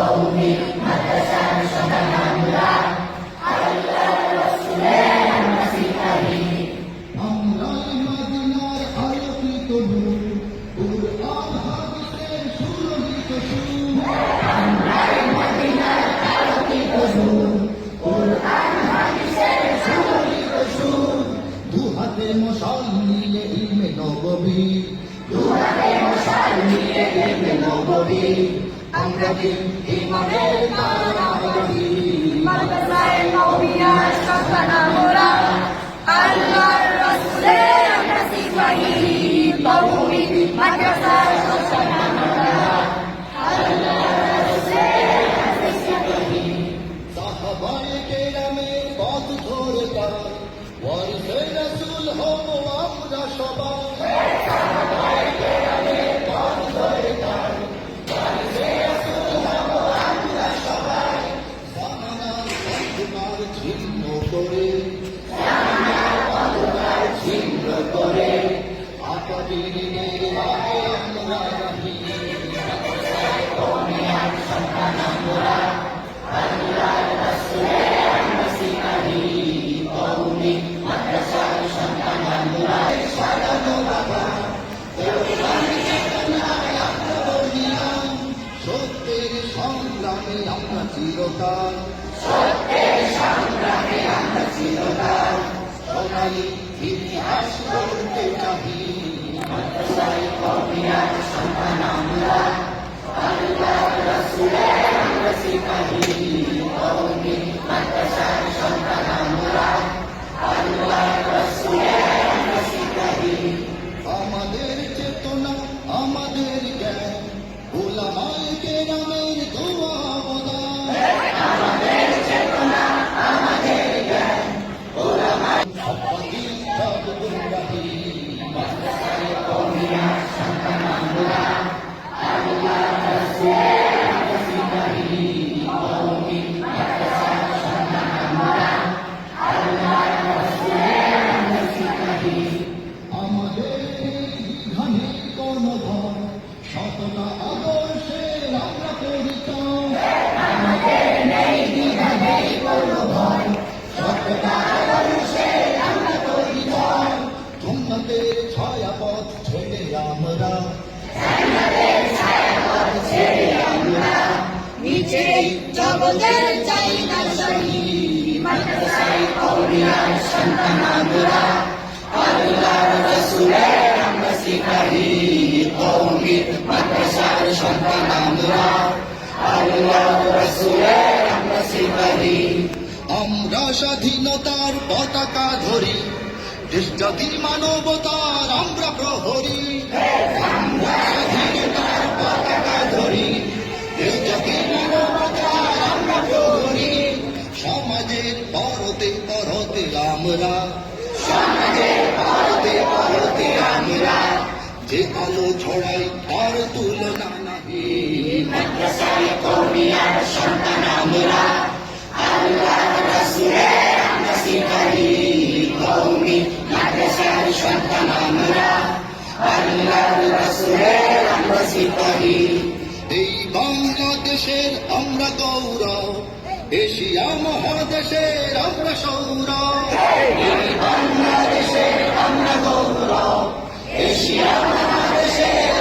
কওমি মাদ্রাসার সন্তান আমরা, আল্লাহর রাসূলের আমরা সিপাহী। আমরা মদিনার আলোকিত নূর, কুরআন হাদিসের সুরভিত সুর। আমরা মদিনার আলোকিত নূর, কুরআন হাদিসের সুরভিত সুর। দুহাতে মশাল নিয়ে ইলমে নববী, দুহাতে মশাল নিয়ে ইলমে নববী। আমরা দিন ইমানের তারাবাহী। মাদ্রাসায়ে কওমিয়ার সন্তান আমরা, আল্লাহর রাসূলের আমরা সিপাহী। কওমি মাদ্রাসার সন্তান আমরা, আল্লাহর রাসূলের আমরা সিপাহী। সাহাবায়ে কেরামের পথ ধরে যাই, ওয়ারিসে রাসূল হব আমরা সবাই। সাহাবায়ে কেরামের পথ ধরে যাই, ওয়ারিসে রাসূল হব আমরা সবাই। জামানার অন্ধকার ছিন্ন করে, জামানার অন্ধকার ছিন্ন করে, আপাদিনের রাহে আমরা রাহি। মাদ্রাসায়ে কওমিয়ার সন্তান আমরা, আল্লাহর রাসূলের আমরা সিপাহী। কওমি মাদ্রাসার সন্তান আমরা, সাজানো বাবা সত্যের সংগ্রামে আমরা চিরকাল, সত্যের সংগ্রামে আমরা চিরকাল। সোনালী ইতিহাস গড়তে চাহি। মাদ্রাসায়ে কওমিয়ার সন্তান আমরা, আল্লাহর রাসূলের আমরা সিপাহী। কওমি মাদ্রাসার সন্তান আমরা, আল্লাহর রাসূলের আমরা সিপাহী। আমাদের চেতনা, আমাদের জ্ঞান, উলামায়ে কেরামের দোয়া অবদান। আমাদের চেতনা, আমাদের জ্ঞান, সম্পত্তি সব গুমরাহি। মাদ্রাসায়ে কওমিয়ার সন্তান আমরা, আল্লাহর রাসূলের আমরা সিপাহী। কওমি মাদ্রাসার সন্তান আমরা, আল্লাহর রাসূলের আমরা সিপাহী। আমাদের ঘানি কর্মভর, সততা আদর্শের আমরা পরিচয়। আমাদের নেই দ্বিধা নেই কোনো ভয়, সত্যতা আদর্শের আমরা পরিচয়। সুন্নতের ছায়াপথ ছেড়ে আমরা, জান্নাতের ছায়াপথ ছেড়ে আমরা, নিচেই জগতের চাই না সহি। মাদ্রাসায়ে কওমিয়ার সন্তান আমরা, আল্লাহর রাসূলের আমরা সিপাহী। কওমি মাদ্রাসার সন্তান আমরা, আল্লাহর রাসূলের আমরা সিপাহী। আমরা স্বাধীনতার পতাকা ধরি, দেশ জাতি মানবতার আমরা প্রহরী। আমরা স্বাধীনতার পতাকা ধরি, দেশ জাতি মানবতার আমরা প্রহরী। সমাজের পরতে পরতে আমরা, সমাজের পরতে পরতে আমরা, যে আলো ছড়াই তার তুলনা নাহি। মাদ্রাসায়ে কওমিয়ার সন্তান আমরা, আল্লাহর রাসূলের আমরা সিপাহী। কওমি মাদ্রাসার সন্তান আমরা, আল্লাহর রাসূলের আমরা সিপাহী। এই বাংলাদেশের আমরা গৌরব, এশিয়া মহাদেশের আমরা সৌরভ। এই বাংলাদেশের আমরা গৌরব, এশিয়া মহাদেশের